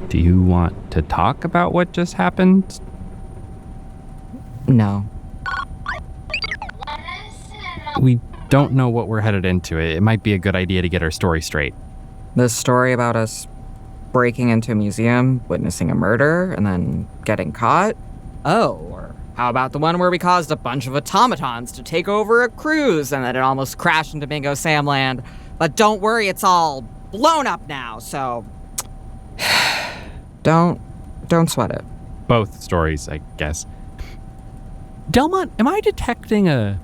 Do you want to talk about what just happened? No. We don't know what we're headed into. It might be a good idea to get our story straight. The story about us breaking into a museum, witnessing a murder, and then getting caught? Oh, or how about the one where we caused a bunch of automatons to take over a cruise and then it almost crashed into Bingo Samland? But don't worry, it's all blown up now, so... Don't sweat it. Both stories, I guess. Delmont, am I detecting a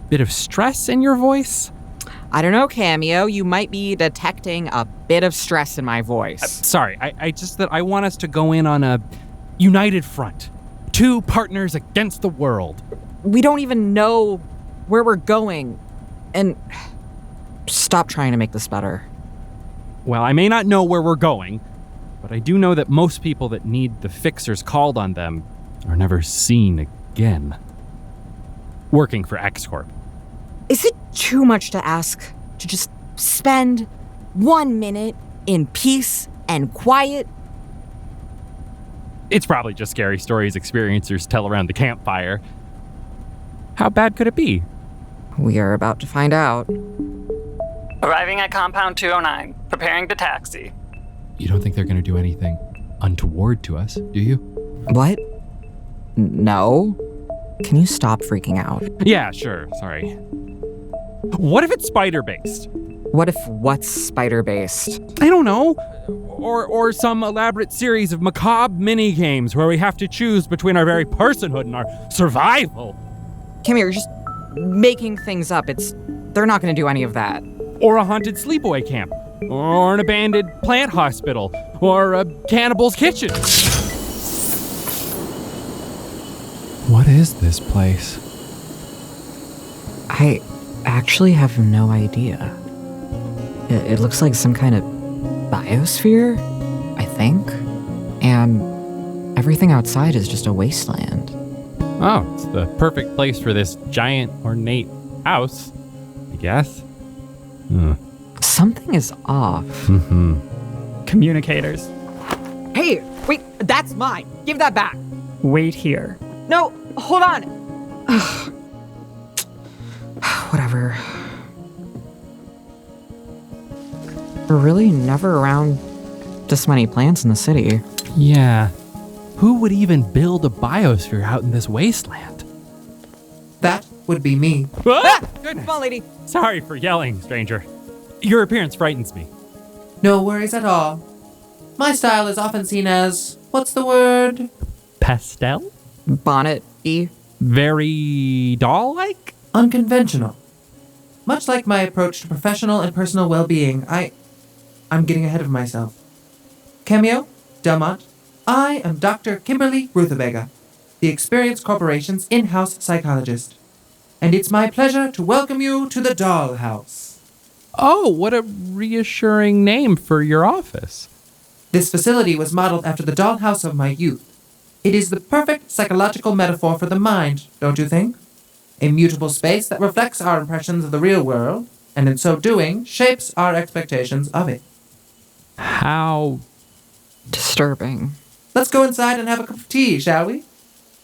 bit of stress in your voice? I don't know, Cameo. You might be detecting a bit of stress in my voice. Sorry, I want us to go in on a united front. 2 partners against the world. We don't even know where we're going. And stop trying to make this better. Well, I may not know where we're going, but I do know that most people that need the fixers called on them are never seen again. Working for X-Corp. Is it too much to ask to just spend 1 minute in peace and quiet? It's probably just scary stories experiencers tell around the campfire. How bad could it be? We are about to find out. Arriving at compound 209, preparing to taxi. You don't think they're going to do anything untoward to us, do you? What? No? Can you stop freaking out? Yeah, sure. Sorry. What if it's spider-based? What if what's spider-based? I don't know. Or some elaborate series of macabre mini-games where we have to choose between our very personhood and our survival. Cameo, you're just making things up. They're not going to do any of that. Or a haunted sleepaway camp. Or an abandoned plant hospital. Or a cannibal's kitchen. What is this place? I actually have no idea. It looks like some kind of biosphere, I think. And everything outside is just a wasteland. Oh, it's the perfect place for this giant, ornate house, I guess. Something is off. Communicators. Hey, wait, that's mine. Give that back. Wait here. No, hold on. Whatever. We're really never around this many plants in the city. Yeah. Who would even build a biosphere out in this wasteland? That would be me. Ah! Come on, lady. Sorry for yelling, stranger. Your appearance frightens me. No worries at all. My style is often seen as, what's the word? Pastel? Bonnet-y. Very doll-like? Unconventional. Much like my approach to professional and personal well-being, I'm getting ahead of myself. Cameo, Delmont, I am Dr. Kimberly Ruthabegga, the Experience Corporation's in-house psychologist. And it's my pleasure to welcome you to the Dollhouse. Oh, what a reassuring name for your office. This facility was modeled after the dollhouse of my youth. It is the perfect psychological metaphor for the mind, don't you think? A mutable space that reflects our impressions of the real world, and in so doing, shapes our expectations of it. How Disturbing. Let's go inside and have a cup of tea, shall we?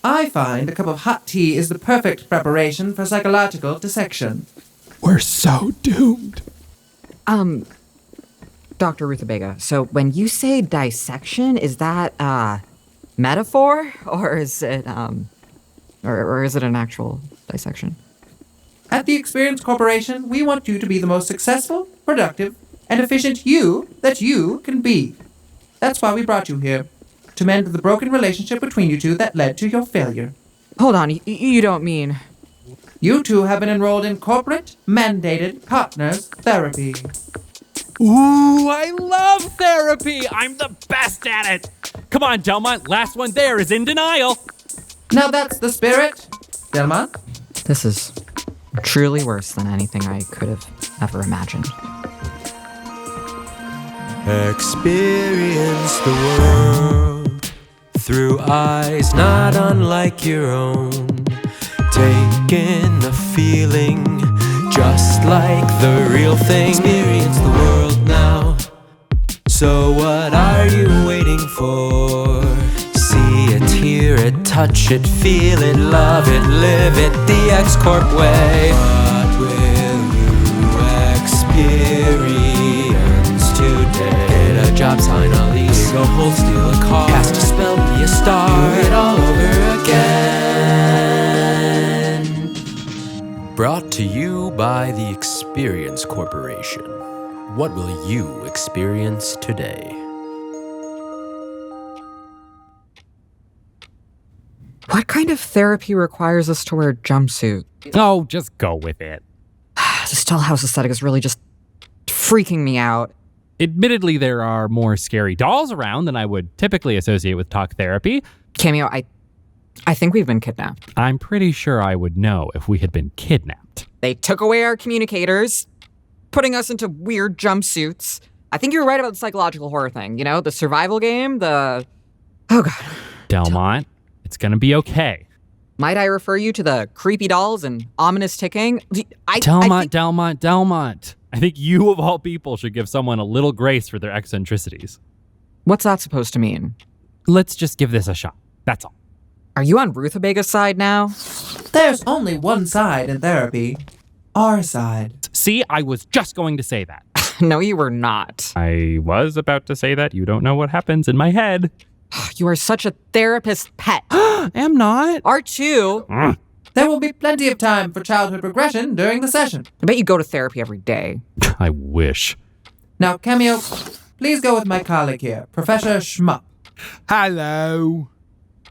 I find a cup of hot tea is the perfect preparation for psychological dissection. we're so doomed. Dr. Ruthabegga, so when you say dissection, is that metaphor, or is it or is it an actual dissection? At the Experience Corporation, we want you to be the most successful, productive, and efficient you that you can be. That's why we brought you here, to mend the broken relationship between you two that led to your failure. Hold on, you don't mean... You two have been enrolled in corporate, mandated partners therapy. Ooh, I love therapy. I'm the best at it. Come on, Delmont. Last one there is in denial. Now that's the spirit. Delmont? This is truly worse than anything I could have ever imagined. Experience the world through eyes not unlike your own. Take in the feeling just like the real thing. Experience the world now. So what are you waiting for? See it, hear it, touch it, feel it, love it, live it, the X-Corp way. What will you experience today? Get a job, sign a lease, go hold, steal a car, cast a spell, be a star, do it all over again. Brought to you by the Experience Corporation. What will you experience today? What kind of therapy requires us to wear a jumpsuit? Oh, just go with it. This dollhouse aesthetic is really just freaking me out. Admittedly, there are more scary dolls around than I would typically associate with talk therapy. Cameo, I think we've been kidnapped. I'm pretty sure I would know if we had been kidnapped. They took away our communicators, putting us into weird jumpsuits. I think you're right about the psychological horror thing, the survival game, Oh god. Delmont, it's gonna be okay. Might I refer you to the creepy dolls and ominous ticking? Delmont. I think you of all people should give someone a little grace for their eccentricities. What's that supposed to mean? Let's just give this a shot. That's all. Are you on Ruthabegga's side now? There's only one side in therapy. Our side. See, I was just going to say that. No, you were not. I was about to say that. You don't know what happens in my head. You are such a therapist pet. Am not. R2. There will be plenty of time for childhood regression during the session. I bet you go to therapy every day. I wish. Now, Cameo, please go with my colleague here, Professor Schmup. Hello.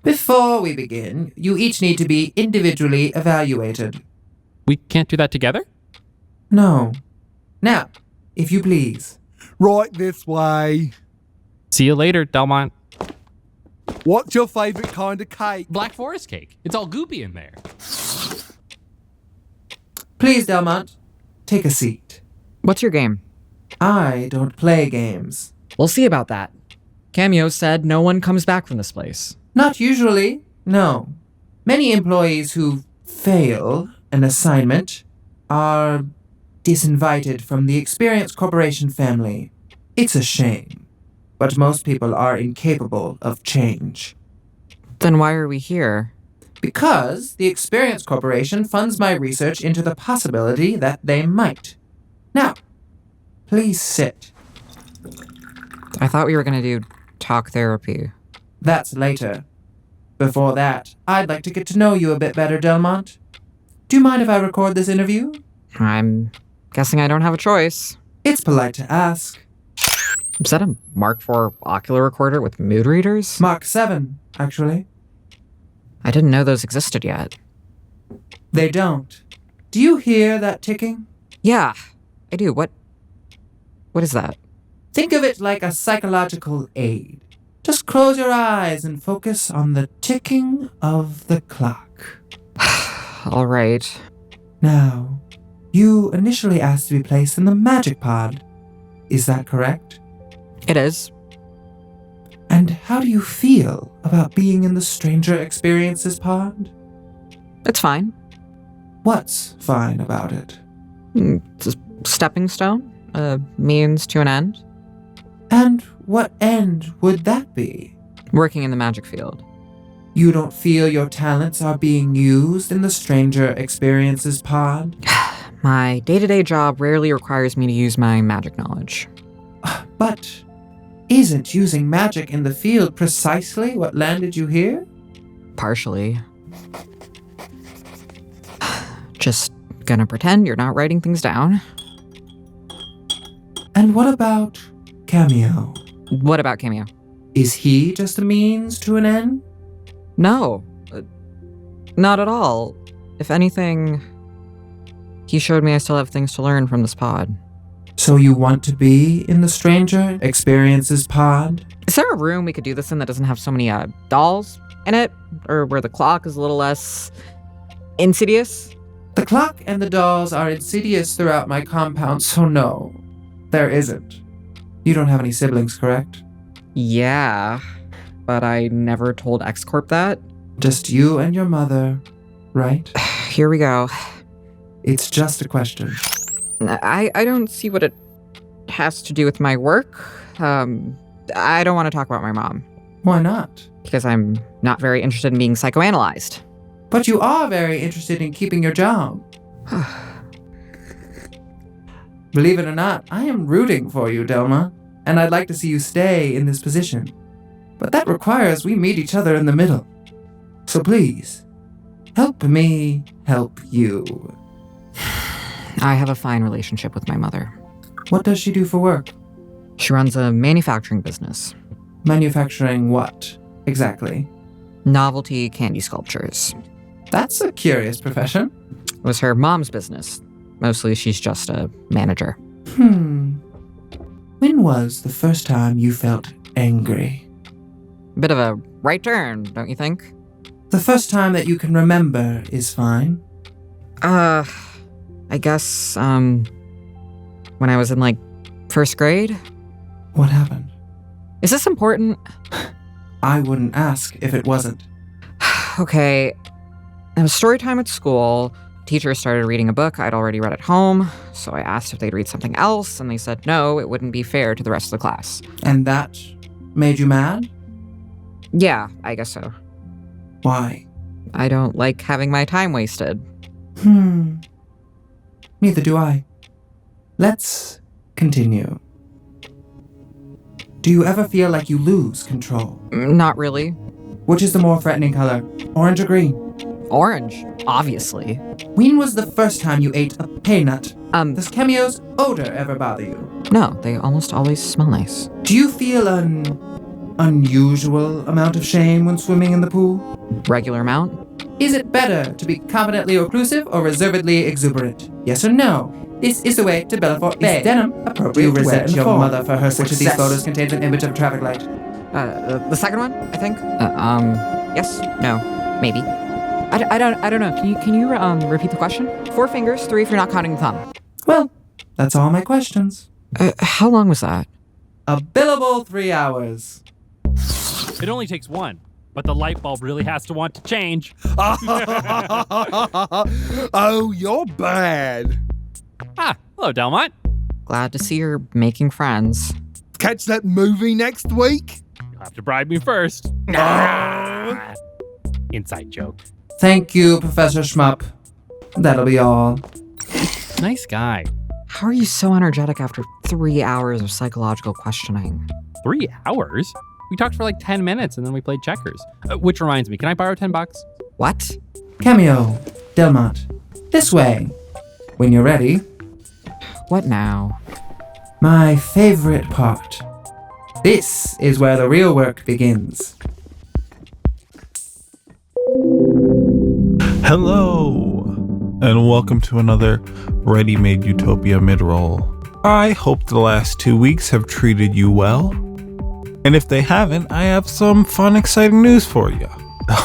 Before we begin, you each need to be individually evaluated. We can't do that together? No. Now, if you please. Right this way. See you later, Delmont. What's your favorite kind of cake? Black Forest cake. It's all goopy in there. Please, Delmont, take a seat. What's your game? I don't play games. We'll see about that. Cameo said no one comes back from this place. Not usually, no. Many employees who fail an assignment are disinvited from the Experience Corporation family. It's a shame. But most people are incapable of change. Then why are we here? Because the Experience Corporation funds my research into the possibility that they might. Now, please sit. I thought we were going to do talk therapy. That's later. Before that, I'd like to get to know you a bit better, Delmont. Do you mind if I record this interview? I'm guessing I don't have a choice. It's polite to ask. Is that a Mark IV ocular recorder with mood readers? Mark 7, actually. I didn't know those existed yet. They don't. Do you hear that ticking? Yeah, I do. What is that? Think of it like a psychological aid. Just close your eyes and focus on the ticking of the clock. All right. Now, you initially asked to be placed in the magic pod. Is that correct? It is. And how do you feel about being in the Stranger Experiences pod? It's fine. What's fine about it? It's a stepping stone, a means to an end. And what end would that be? Working in the magic field. You don't feel your talents are being used in the Stranger Experiences pod? My day-to-day job rarely requires me to use my magic knowledge. But isn't using magic in the field precisely what landed you here? Partially. Just gonna pretend you're not writing things down. And what about Cameo? What about Cameo? Is he just a means to an end? No. Not at all. If anything, he showed me I still have things to learn from this pod. So you want to be in the Stranger Experiences pod? Is there a room we could do this in that doesn't have so many dolls in it? Or where the clock is a little less insidious? The clock and the dolls are insidious throughout my compound, so no, there isn't. You don't have any siblings, correct? Yeah, but I never told X-Corp that. Just you and your mother, right? Here we go. It's just a question. I don't see what it has to do with my work. I don't want to talk about my mom. Why not? Because I'm not very interested in being psychoanalyzed. But you are very interested in keeping your job. Believe it or not, I am rooting for you, Delmont, and I'd like to see you stay in this position. But that requires we meet each other in the middle. So please, help me help you. I have a fine relationship with my mother. What does she do for work? She runs a manufacturing business. Manufacturing what, exactly? Novelty candy sculptures. That's a curious profession. It was her mom's business. Mostly she's just a manager. When was the first time you felt angry? Bit of a right turn, don't you think? The first time that you can remember is fine. I guess, when I was in, first grade? What happened? Is this important? I wouldn't ask if it wasn't. Okay. It was story time at school. Teacher started reading a book I'd already read at home, so I asked if they'd read something else, and they said no, it wouldn't be fair to the rest of the class. And that made you mad? Yeah, I guess so. Why? I don't like having my time wasted. Neither do I. Let's continue. Do you ever feel like you lose control? Not really. Which is the more threatening color, orange or green? Orange, obviously. When was the first time you ate a peanut? Does Does Cameo's odor ever bother you? No, they almost always smell nice. Do you feel an unusual amount of shame when swimming in the pool? Regular amount? Is it better to be confidently reclusive or reservedly exuberant? Yes or no? This is the way to Belfort Bay. Is denim appropriate to resent your mother for her success? Which of these photos contains an image of a traffic light? The second one, I think. Yes, no, maybe. I don't know. Can you repeat the question? 4 fingers, 3 if you're not counting the thumb. Well, that's all my questions. How long was that? A billable 3 hours. It only takes one, but the light bulb really has to want to change. Oh, you're bad. Ah, hello, Delmont. Glad to see you're making friends. Catch that movie next week? You'll have to bribe me first. Inside joke. Thank you, Professor Schmup. That'll be all. Nice guy. How are you so energetic after 3 hours of psychological questioning? 3 hours? We talked for 10 minutes and then we played checkers. Which reminds me, can I borrow $10? What? Cameo, Delmont. This way. When you're ready. What now? My favorite part. This is where the real work begins. Hello, and welcome to another Readymade Utopia mid-roll. I hope the last 2 weeks have treated you well. And if they haven't, I have some fun, exciting news for you.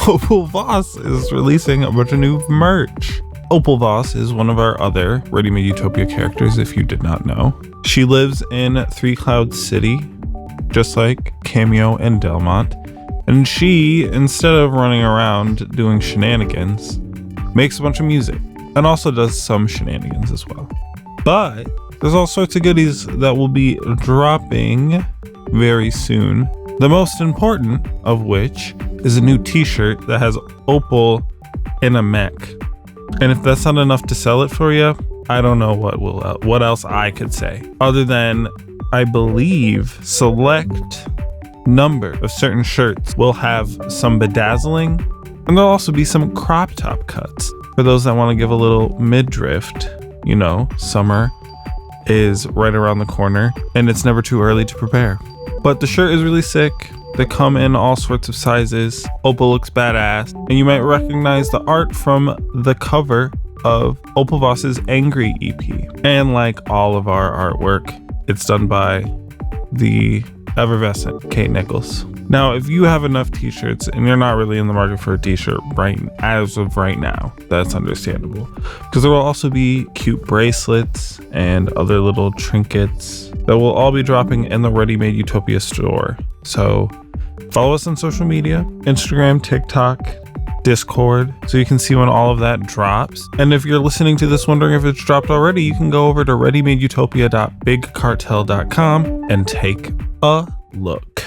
Opal Voss is releasing a bunch of new merch. Opal Voss is one of our other Readymade Utopia characters, if you did not know. She lives in Three Cloud City, just like Cameo and Delmont. And she, instead of running around doing shenanigans, makes a bunch of music and also does some shenanigans as well. But there's all sorts of goodies that will be dropping very soon. The most important of which is a new t-shirt that has Opal in a mech. And if that's not enough to sell it for you, I don't know what else I could say. Other than, I believe, select number of certain shirts will have some bedazzling, and there'll also be some crop top cuts for those that want to give a little midriff. You know, summer is right around the corner, and it's never too early to prepare. But the shirt is really sick. They come in all sorts of sizes. Opal looks badass, and you might recognize the art from the cover of Opal Voss's Angry EP. And like all of our artwork, it's done by the effervescent Kate Nikles. Now, if you have enough t-shirts and you're not really in the market for a t-shirt as of right now, that's understandable. Because there will also be cute bracelets and other little trinkets that will all be dropping in the Readymade Utopia store. So follow us on social media, Instagram, TikTok, Discord so you can see when all of that drops. And if you're listening to this wondering if it's dropped already, you can go over to readymadeutopia.bigcartel.com and take a look.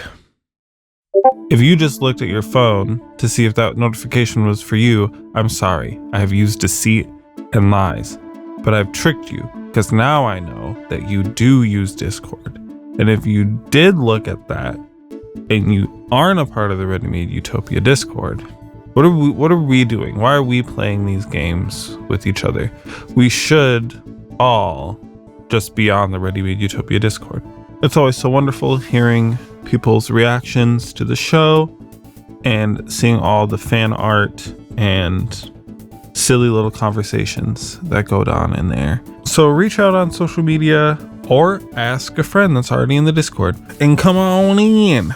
If you just looked at your phone to see if that notification was for you, I'm sorry. I have used deceit and lies, but I've tricked you because now I know that you do use Discord. And if you did look at that and you aren't a part of the Readymade Utopia Discord, what are we doing? Why are we playing these games with each other? We should all just be on the Readymade Utopia Discord. It's always so wonderful hearing people's reactions to the show and seeing all the fan art and silly little conversations that go on in there. So reach out on social media or ask a friend that's already in the Discord and come on in.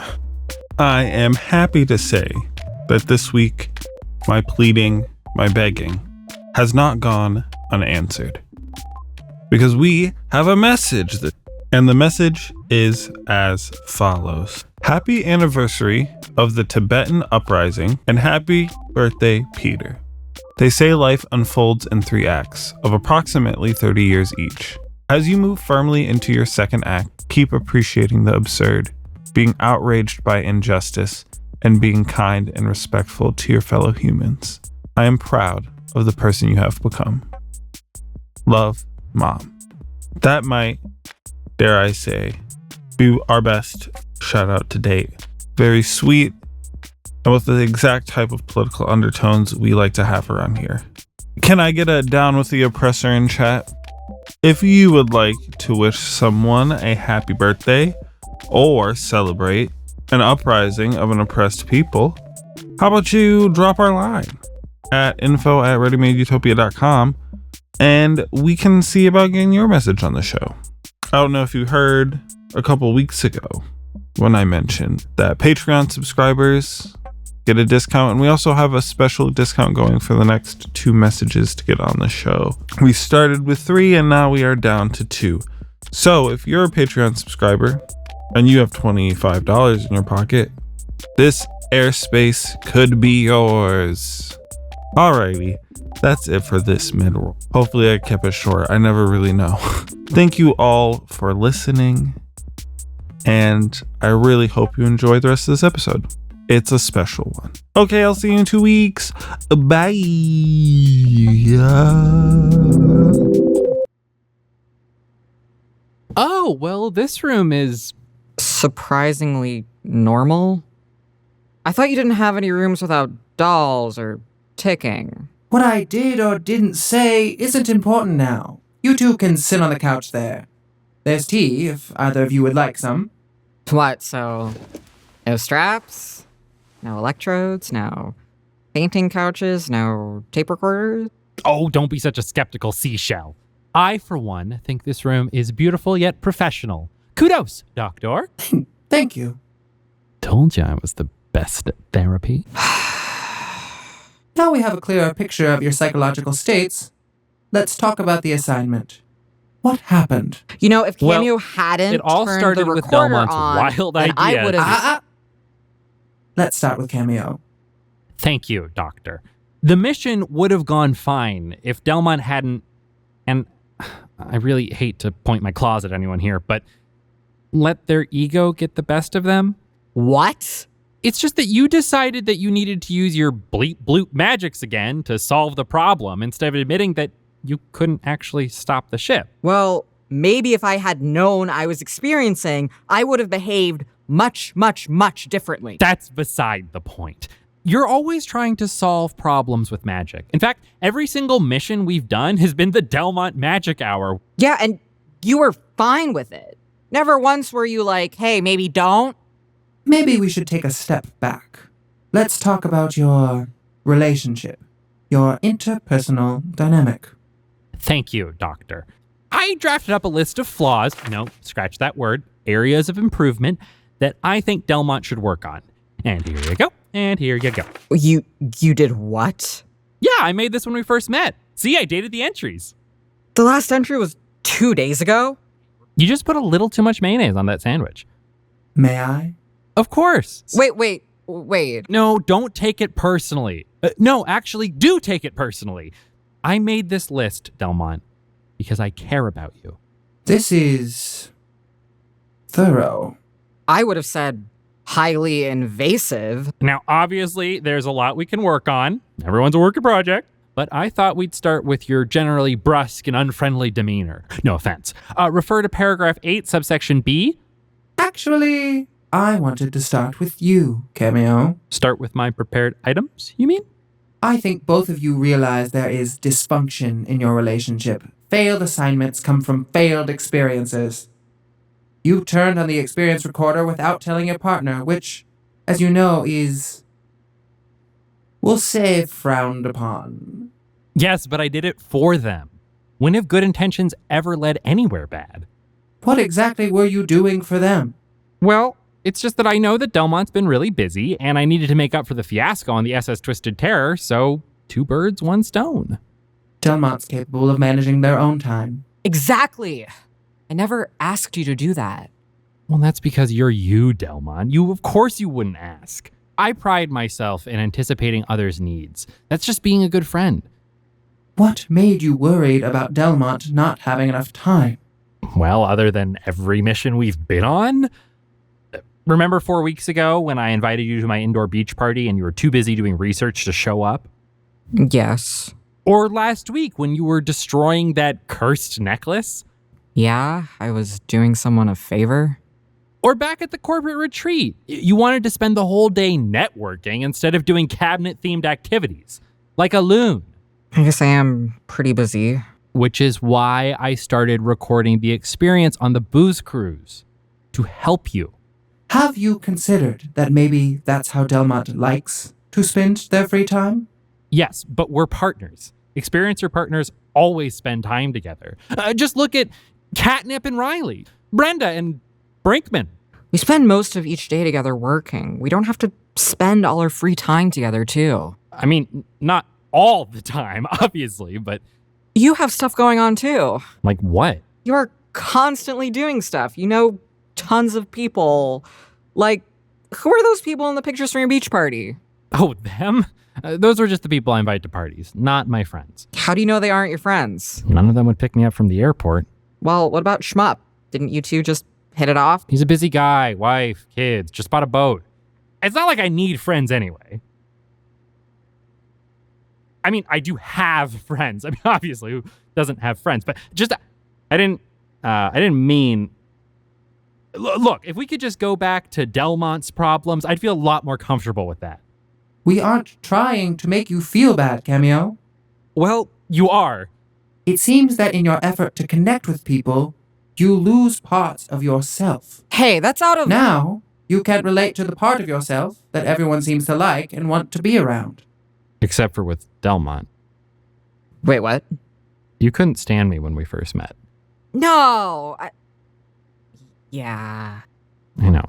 I am happy to say that this week my pleading, my begging has not gone unanswered because we have a message and the message is as follows. Happy anniversary of the Tibetan uprising and happy birthday, Peter. They say life unfolds in 3 acts of approximately 30 years each. As you move firmly into your second act, keep appreciating the absurd, being outraged by injustice, and being kind and respectful to your fellow humans. I am proud of the person you have become. Love, Mom. That might, dare I say, be our best shout out to date. Very sweet, and with the exact type of political undertones we like to have around here. Can I get a down with the oppressor in chat? If you would like to wish someone a happy birthday or celebrate an uprising of an oppressed people, how about you drop our line at info@readymadeutopia.com and we can see about getting your message on the show. I don't know if you heard a couple weeks ago when I mentioned that Patreon subscribers get a discount, and we also have a special discount going for the next 2 messages to get on the show. We started with 3 and now we are down to 2. So if you're a Patreon subscriber and you have $25 in your pocket, this airspace could be yours. Alrighty, that's it for this mid-roll. Hopefully I kept it short. I never really know. Thank you all for listening, and I really hope you enjoy the rest of this episode. It's a special one. Okay, I'll see you in 2 weeks. Bye. Oh, well, this room is... Surprisingly normal? I thought you didn't have any rooms without dolls or ticking. What I did or didn't say isn't important now. You two can sit on the couch there. There's tea, if either of you would like some. What, so no straps? No electrodes? No painting couches? No tape recorders? Oh, don't be such a skeptical seashell. I, for one, think this room is beautiful yet professional. Kudos, Doctor. Thank you. Told you I was the best at therapy. Now we have a clearer picture of your psychological states, let's talk about the assignment. What happened? You know, if Cameo Well, hadn't it all turned started the with recorder Delmont's on, wild then I idea. would have... Let's start with Cameo. Thank you, Doctor. The mission would have gone fine if Delmont hadn't, and I really hate to point my claws at anyone here, but let their ego get the best of them. What? It's just that you decided that you needed to use your bleep bloop magics again to solve the problem instead of admitting that you couldn't actually stop the ship. Well, maybe if I had known I was experiencing, I would have behaved much, much, much differently. That's beside the point. You're always trying to solve problems with magic. In fact, every single mission we've done has been the Delmont Magic Hour. Yeah, and you were fine with it. Never once were you like, hey, maybe don't. Maybe we should take a step back. Let's talk about your relationship, your interpersonal dynamic. Thank you, Doctor. I drafted up a list of flaws, no, scratch that word, areas of improvement that I think Delmont should work on. And here you go, and here you go. You did what? Yeah, I made this when we first met. See, I dated the entries. The last entry was 2 days ago? You just put a little too much mayonnaise on that sandwich. May I? Of course. Wait. Wait. No, don't take it personally. No, actually, do take it personally. I made this list, Delmont, because I care about you. This is thorough. I would have said highly invasive. Now, obviously, there's a lot we can work on. Everyone's a work in project. But I thought we'd start with your generally brusque and unfriendly demeanor. No offense. Refer to paragraph 8, subsection B. Actually, I wanted to start with you, Cameo. Start with my prepared items, you mean? I think both of you realize there is dysfunction in your relationship. Failed assignments come from failed experiences. You turned on the experience recorder without telling your partner, which, as you know, is, we'll say, frowned upon. Yes, but I did it for them. When have good intentions ever led anywhere bad? What exactly were you doing for them? Well, it's just that I know that Delmont's been really busy, and I needed to make up for the fiasco on the SS Twisted Terror, so 2 birds, 1 stone. Delmont's capable of managing their own time. Exactly. I never asked you to do that. Well, that's because you're you, Delmont. Of course you wouldn't ask. I pride myself in anticipating others' needs. That's just being a good friend. What made you worried about Delmont not having enough time? Well, other than every mission we've been on? Remember 4 weeks ago when I invited you to my indoor beach party and you were too busy doing research to show up? Yes. Or last week when you were destroying that cursed necklace? Yeah, I was doing someone a favor. Or back at the corporate retreat, you wanted to spend the whole day networking instead of doing cabinet-themed activities, like a loon. I guess I am pretty busy. Which is why I started recording the experience on the booze cruise, to help you. Have you considered that maybe that's how Delmont likes to spend their free time? Yes, but we're partners. Experiencer partners always spend time together. Just look at Catnip and Riley, Brenda and Brinkman. We spend most of each day together working. We don't have to spend all our free time together, too. I mean, not all the time, obviously, but... You have stuff going on, too. Like what? You are constantly doing stuff. You know tons of people. Like, who are those people in the pictures from your beach party? Oh, them? Those were just the people I invite to parties, not my friends. How do you know they aren't your friends? None of them would pick me up from the airport. Well, what about Schmup? Didn't you two just hit it off? He's a busy guy, wife, kids, just bought a boat. It's not like I need friends anyway. I mean, I do have friends. I mean, obviously, who doesn't have friends? But just, I didn't mean... Look, if we could just go back to Delmont's problems, I'd feel a lot more comfortable with that. We aren't trying to make you feel bad, Cameo. Well, you are. It seems that in your effort to connect with people, you lose parts of yourself. Hey, that's out of... Now, you can't relate to the part of yourself that everyone seems to like and want to be around. Except for with Delmont. Wait, what? You couldn't stand me when we first met. No! Yeah. I know.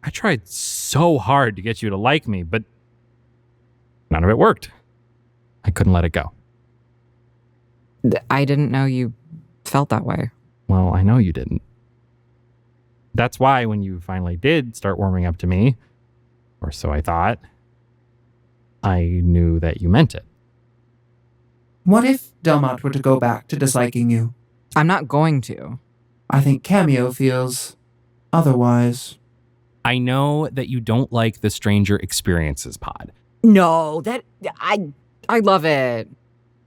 I tried so hard to get you to like me, but none of it worked. I couldn't let it go. I didn't know you felt that way. Well, I know you didn't. That's why when you finally did start warming up to me, or so I thought, I knew that you meant it. What if Delmont were to go back to disliking you? I'm not going to. I think Cameo feels otherwise. I know that you don't like the Stranger Experiences pod. No, I love it.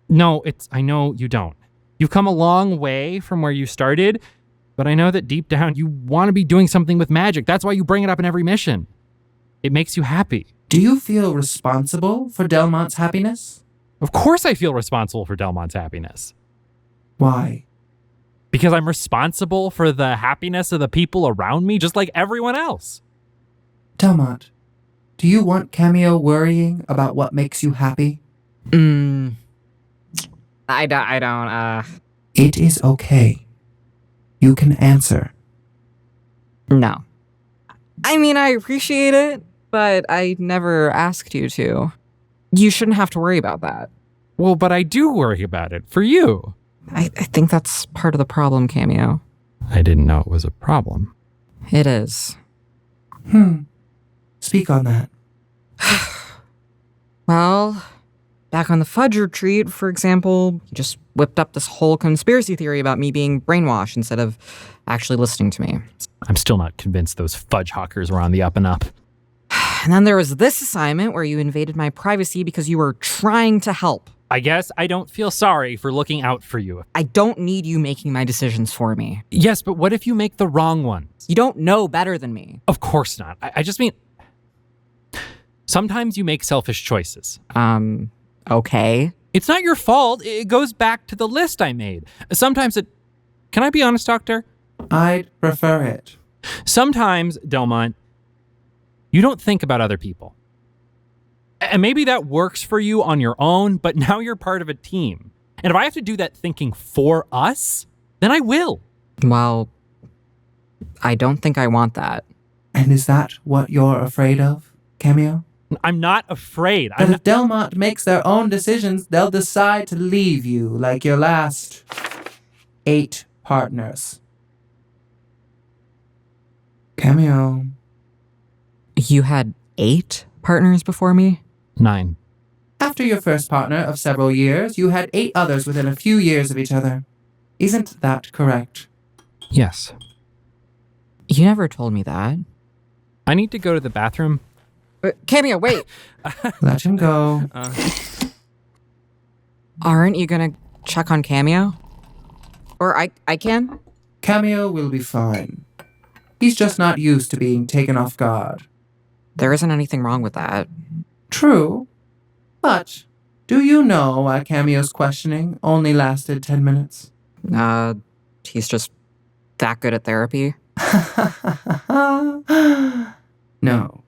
No, I know you don't. You've come a long way from where you started, but I know that deep down you want to be doing something with magic. That's why you bring it up in every mission. It makes you happy. Do you feel responsible for Delmont's happiness? Of course I feel responsible for Delmont's happiness. Why? Because I'm responsible for the happiness of the people around me, just like everyone else. Delmont, do you want Cameo worrying about what makes you happy? I don't. It is okay. You can answer. No. I mean, I appreciate it, but I never asked you to. You shouldn't have to worry about that. Well, but I do worry about it for you. I think that's part of the problem, Cameo. I didn't know it was a problem. It is. Speak on that. Well, back on the fudge retreat, for example, he just whipped up this whole conspiracy theory about me being brainwashed instead of actually listening to me. I'm still not convinced those fudge hawkers were on the up and up. And then there was this assignment where you invaded my privacy because you were trying to help. I guess I don't feel sorry for looking out for you. I don't need you making my decisions for me. Yes, but what if you make the wrong ones? You don't know better than me. Of course not. I just mean, sometimes you make selfish choices. Okay. It's not your fault. It goes back to the list I made. Sometimes it... Can I be honest, Doctor? I'd prefer it. Sometimes, Delmont, you don't think about other people. And maybe that works for you on your own, but now you're part of a team. And if I have to do that thinking for us, then I will. Well, I don't think I want that. And is that what you're afraid of, Cameo? I'm not afraid. That if Delmont makes their own decisions, they'll decide to leave you like your last 8 partners. Cameo. You had 8 partners before me? 9. After your first partner of several years, you had 8 others within a few years of each other. Isn't that correct? Yes. You never told me that. I need to go to the bathroom. Cameo, wait! Let him go. Aren't you gonna check on Cameo? Or I can? Cameo will be fine. He's just not used to being taken off guard. There isn't anything wrong with that. True. But do you know why Cameo's questioning only lasted 10 minutes? He's just that good at therapy? No.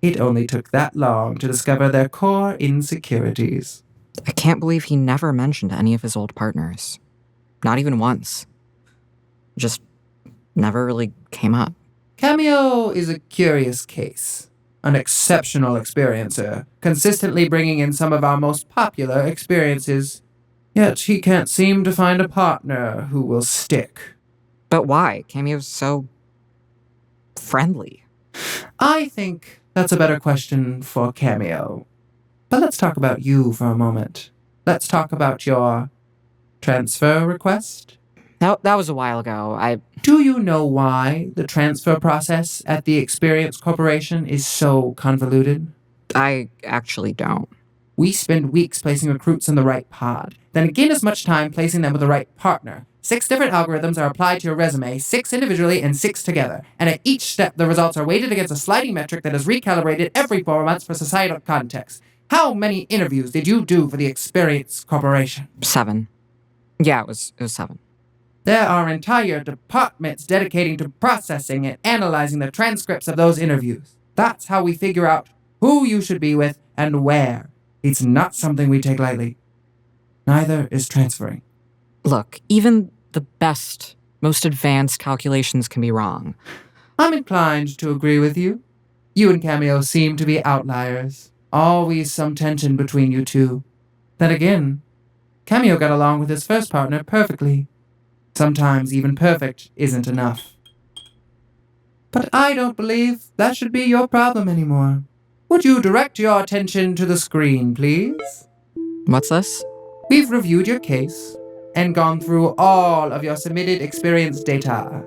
It only took that long to discover their core insecurities. I can't believe he never mentioned any of his old partners. Not even once. Just never really came up. Cameo is a curious case. An exceptional experiencer, consistently bringing in some of our most popular experiences. Yet he can't seem to find a partner who will stick. But why? Cameo's so friendly. I think that's a better question for Cameo. But let's talk about you for a moment. Let's talk about your transfer request. That was a while ago. Do you know why the transfer process at the Experience Corporation is so convoluted? I actually don't. We spend weeks placing recruits in the right pod, then again as much time placing them with the right partner. 6 different algorithms are applied to your resume, 6 individually and 6 together. And at each step, the results are weighted against a sliding metric that is recalibrated every 4 months for societal context. How many interviews did you do for the Experience Corporation? 7. Yeah, it was 7. There are entire departments dedicating to processing and analyzing the transcripts of those interviews. That's how we figure out who you should be with and where. It's not something we take lightly. Neither is transferring. Look, even the best, most advanced calculations can be wrong. I'm inclined to agree with you. You and Cameo seem to be outliers. Always some tension between you two. Then again, Cameo got along with his first partner perfectly. Sometimes even perfect isn't enough. But I don't believe that should be your problem anymore. Would you direct your attention to the screen, please? What's this? We've reviewed your case and gone through all of your submitted experience data.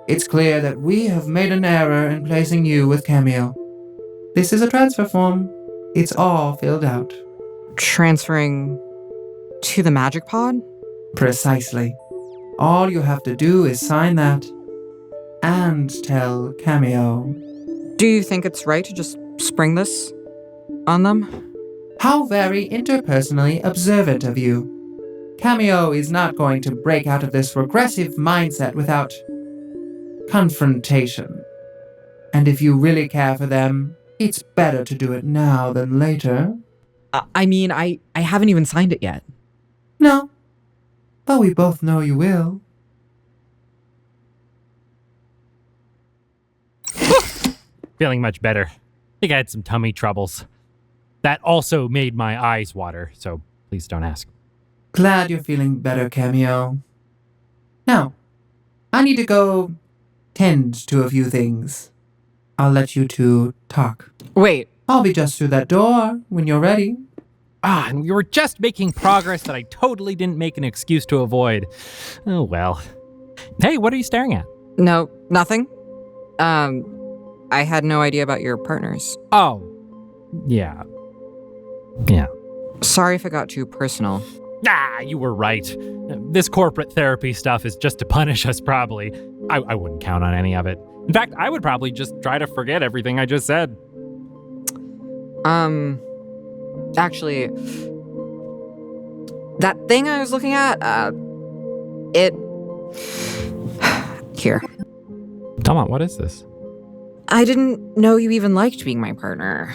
It's clear that we have made an error in placing you with Cameo. This is a transfer form. It's all filled out. Transferring to the magic pod? Precisely. All you have to do is sign that and tell Cameo. Do you think it's right to just spring this on them? How very interpersonally observant of you. Cameo is not going to break out of this regressive mindset without confrontation. And if you really care for them, it's better to do it now than later. I haven't even signed it yet. No, but we both know you will. Feeling much better. I think I had some tummy troubles. That also made my eyes water, so please don't ask. Glad you're feeling better, Cameo. Now, I need to go tend to a few things. I'll let you two talk. Wait, I'll be just through that door when you're ready. And we were just making progress that I totally didn't make an excuse to avoid. Oh, well. Hey, what are you staring at? no, nothing. I had no idea about your partners. Oh, yeah. Yeah. Sorry if it got too personal. You were right. This corporate therapy stuff is just to punish us, probably. I wouldn't count on any of it. In fact, I would probably just try to forget everything I just said. Actually, that thing I was looking at, it... Here. Delmont, what is this? I didn't know you even liked being my partner.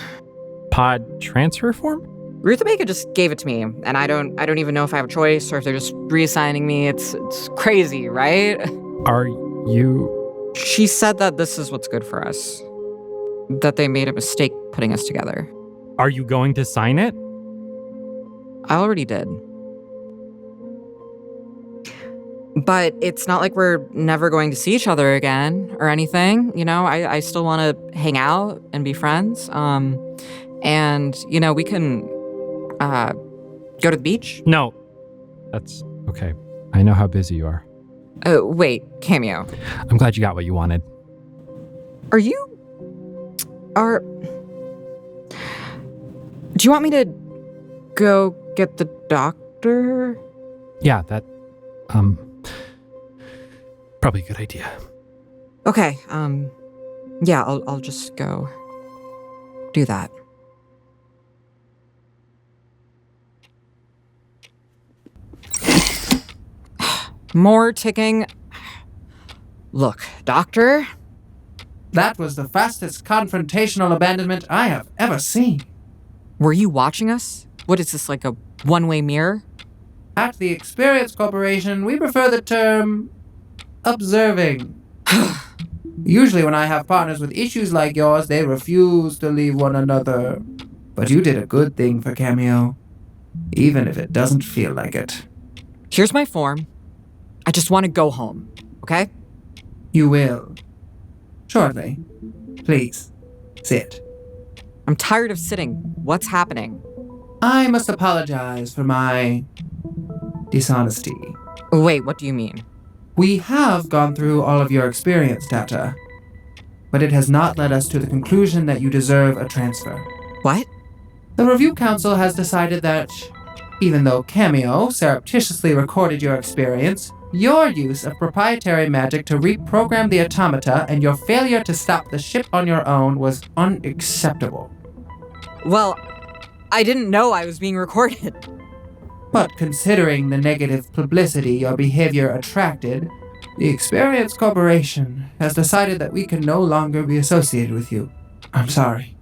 Pod transfer form? Ruthabegga just gave it to me, and I don't even know if I have a choice or if they're just reassigning me. It's crazy, right? Are you... She said that this is what's good for us. That they made a mistake putting us together. Are you going to sign it? I already did. But it's not like we're never going to see each other again or anything. You know, I still want to hang out and be friends. And, you know, we can go to the beach. No. That's okay. I know how busy you are. Wait, Cameo. I'm glad you got what you wanted. Do you want me to go get the doctor? Yeah, that, probably a good idea. Okay, yeah, I'll just go do that. More ticking. Look, doctor. That was the fastest confrontational abandonment I have ever seen. Were you watching us? What is this, like a one-way mirror? At the Experience Corporation, we prefer the term observing. Usually when I have partners with issues like yours, they refuse to leave one another. But you did a good thing for Cameo, even if it doesn't feel like it. Here's my form. I just want to go home, okay? You will. Shortly. Please, sit. I'm tired of sitting. What's happening? I must apologize for my dishonesty. Wait, what do you mean? We have gone through all of your experience data, but it has not led us to the conclusion that you deserve a transfer. What? The Review Council has decided that, even though Cameo surreptitiously recorded your experience, your use of proprietary magic to reprogram the automata and your failure to stop the ship on your own was unacceptable. Well, I didn't know I was being recorded. But considering the negative publicity your behavior attracted, the Experience Corporation has decided that we can no longer be associated with you. I'm sorry.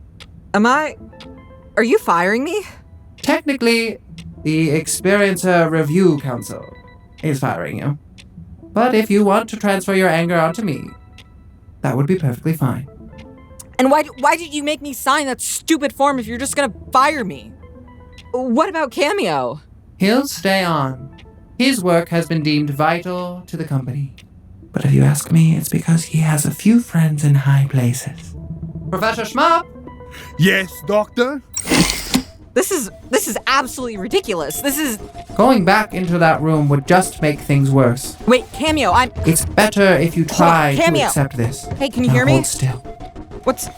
Are you firing me? Technically, the Experiencer Review Council is firing you. But if you want to transfer your anger onto me, that would be perfectly fine. And why did you make me sign that stupid form if you're just gonna fire me? What about Cameo? He'll stay on. His work has been deemed vital to the company. But if you ask me, it's because he has a few friends in high places. Professor Schmup? Yes, Doctor? This is absolutely ridiculous. This is... Going back into that room would just make things worse. Wait, Cameo, It's better if you try to Cameo. accept this. Hey, can you Now hear me? Hold still. What's...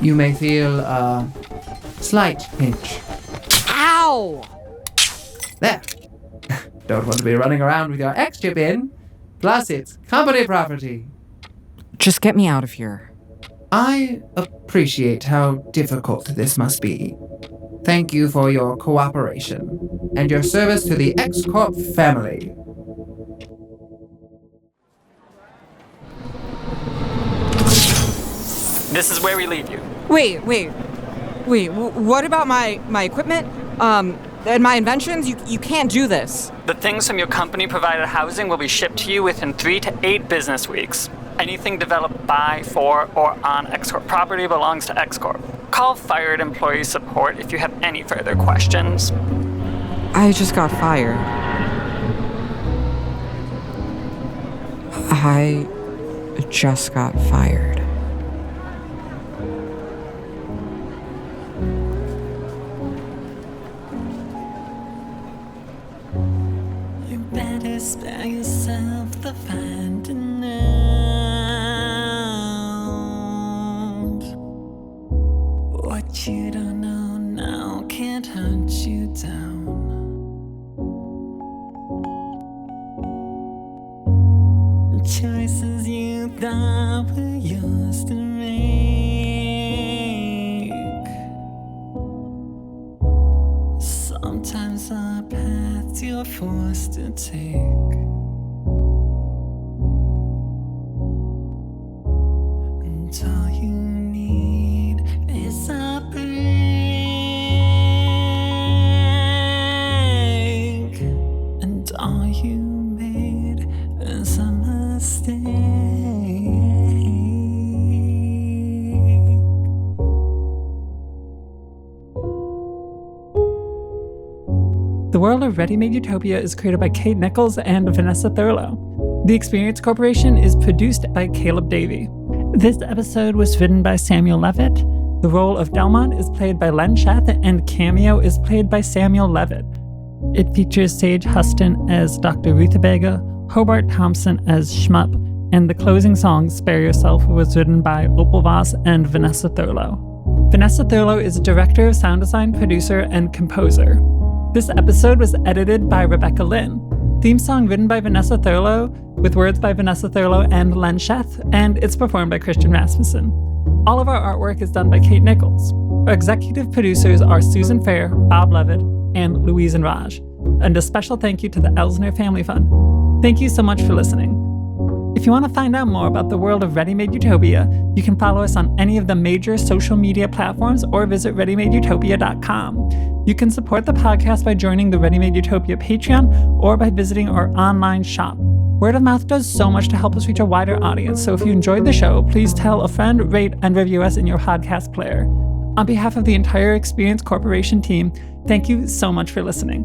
You may feel a slight pinch. Ow! There. Don't want to be running around with your X-chip in. Plus, it's company property. Just get me out of here. I appreciate how difficult this must be. Thank you for your cooperation and your service to the X-Corp family. This is where we leave you. Wait, what about my equipment? And my inventions? You can't do this. The things from your company-provided housing will be shipped to you within 3 to 8 business weeks. Anything developed by, for, or on X-Corp property belongs to X-Corp. Call Fired Employee Support if you have any further questions. I just got fired. I just got fired. Tell yourself the finding out. What you don't know now can't hunt you down. Choices you thought were yours to make. Sometimes our paths you're forced to take. And all you need is a break. And all you made is a mistake. The world of Readymade Utopia is created by Kate Nikles and Vanessa Thurlow. The Experience Corporation is produced by Kaleb Davie. This episode was written by Samuel Levit. The role of Delmont is played by Len Sheth, and Cameo is played by Samuel Levit. It features Sage Huston as Dr. Ruthabegga, Hobert Thompson as Schmup, and the closing song, Spare Yourself, was written by Opal, Voss, and Vanessa Thurlow. Vanessa Thurlow is a director of sound design, producer, and composer. This episode was edited by Rebecca Lynn. Theme song written by Vanessa Thurlow, with words by Vanessa Thurlow and Len Sheth, and it's performed by Christian Rassmusen. All of our artwork is done by Kate Nikles. Our executive producers are Susan Fair, Bob Levit, and Louise and Raj. And a special thank you to the Elsner Family Fund. Thank you so much for listening. If you want to find out more about the world of Readymade Utopia, you can follow us on any of the major social media platforms or visit readymadeutopia.com. You can support the podcast by joining the Readymade Utopia Patreon or by visiting our online shop. Word of mouth does so much to help us reach a wider audience, so if you enjoyed the show, please tell a friend, rate, and review us in your podcast player. On behalf of the entire Experience Corporation team, thank you so much for listening.